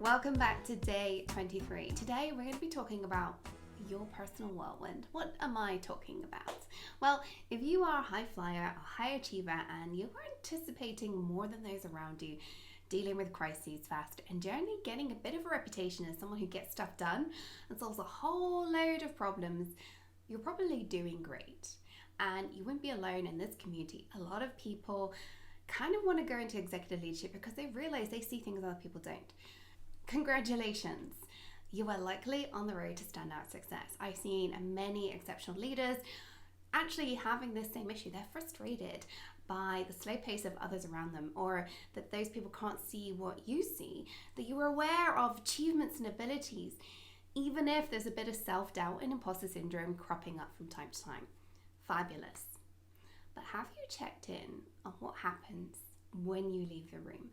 welcome back to day 23. Today we're going to be talking about your personal whirlwind. What am I talking about? Well, if you are a high flyer, a high achiever, and you are anticipating more than those around you, dealing with crises fast, and generally getting a bit of a reputation as someone who gets stuff done and solves a whole load of problems, you're probably doing great. And you wouldn't be alone in this community. A lot of people kind of want to go into executive leadership because they realize they see things other people don't. Congratulations. You are likely on the road to standout success. I've seen many exceptional leaders actually having this same issue. They're frustrated by the slow pace of others around them, or that those people can't see what you see, that you are aware of achievements and abilities, even if there's a bit of self-doubt and imposter syndrome cropping up from time to time. Fabulous. But have you checked in on what happens when you leave the room?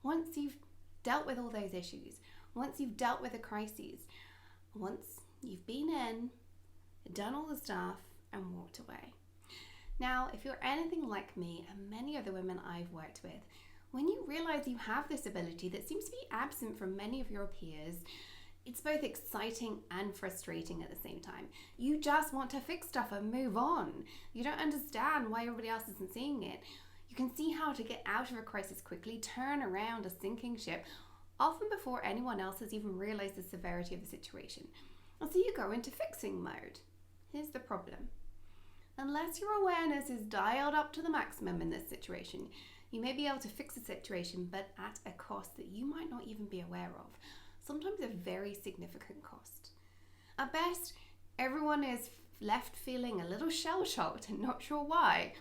Once you've dealt with all those issues, once you've dealt with the crises, once you've been in, done all the stuff, and walked away. Now, if you're anything like me and many of the women I've worked with, when you realize you have this ability that seems to be absent from many of your peers, it's both exciting and frustrating at the same time. You just want to fix stuff and move on. You don't understand why everybody else isn't seeing it. You can see how to get out of a crisis quickly, turn around a sinking ship, often before anyone else has even realized the severity of the situation. And so you go into fixing mode. Here's the problem. Unless your awareness is dialed up to the maximum in this situation, you may be able to fix the situation, but at a cost that you might not even be aware of. Sometimes a very significant cost. At best, everyone is left feeling a little shell-shocked and not sure why.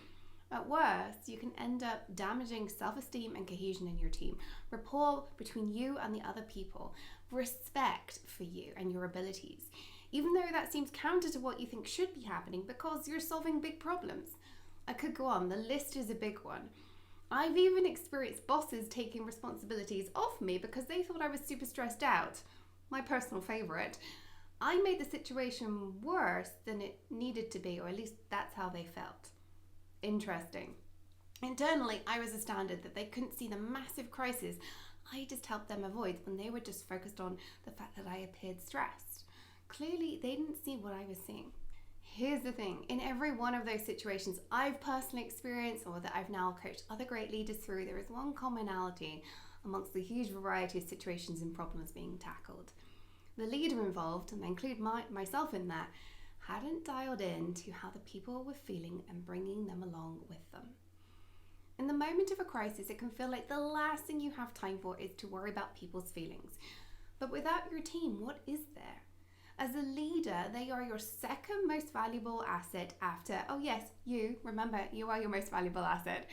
At worst, you can end up damaging self-esteem and cohesion in your team, rapport between you and the other people, respect for you and your abilities, even though that seems counter to what you think should be happening because you're solving big problems. I could go on, the list is a big one. I've even experienced bosses taking responsibilities off me because they thought I was super stressed out. My personal favorite. I made the situation worse than it needed to be, or at least that's how they felt. Interesting. Internally, I was astounded that they couldn't see the massive crisis I just helped them avoid when they were just focused on the fact that I appeared stressed. Clearly, they didn't see what I was seeing. Here's the thing, in every one of those situations I've personally experienced or that I've now coached other great leaders through, there is one commonality amongst the huge variety of situations and problems being tackled. The leader involved, and I include myself in that, hadn't dialed in to how the people were feeling and bringing them along with them. In the moment of a crisis, it can feel like the last thing you have time for is to worry about people's feelings. But without your team, what is there? As a leader, they are your second most valuable asset after, oh yes, you, remember, you are your most valuable asset.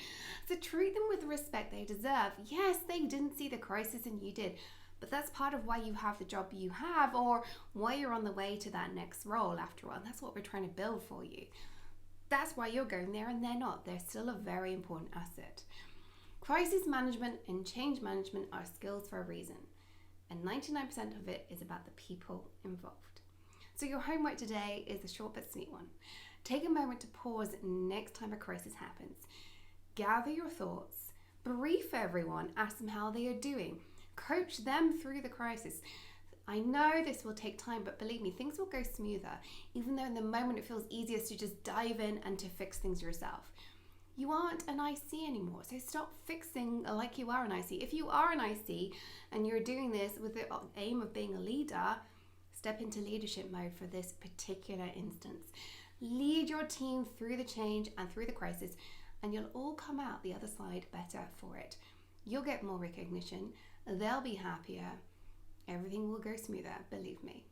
So treat them with the respect they deserve. Yes, they didn't see the crisis and you did, but that's part of why you have the job you have or why you're on the way to that next role after all. And that's what we're trying to build for you. That's why you're going there and they're not. They're still a very important asset. Crisis management and change management are skills for a reason. And 99% of it is about the people involved. So your homework today is a short but sweet one. Take a moment to pause next time a crisis happens. Gather your thoughts, brief everyone, ask them how they are doing, coach them through the crisis. I know this will take time, but believe me, things will go smoother, even though in the moment it feels easiest to just dive in and to fix things yourself. You aren't an IC anymore, so stop fixing like you are an IC. If you are an IC and you're doing this with the aim of being a leader, step into leadership mode for this particular instance. Lead your team through the change and through the crisis, and you'll all come out the other side better for it. You'll get more recognition, they'll be happier, everything will go smoother, believe me.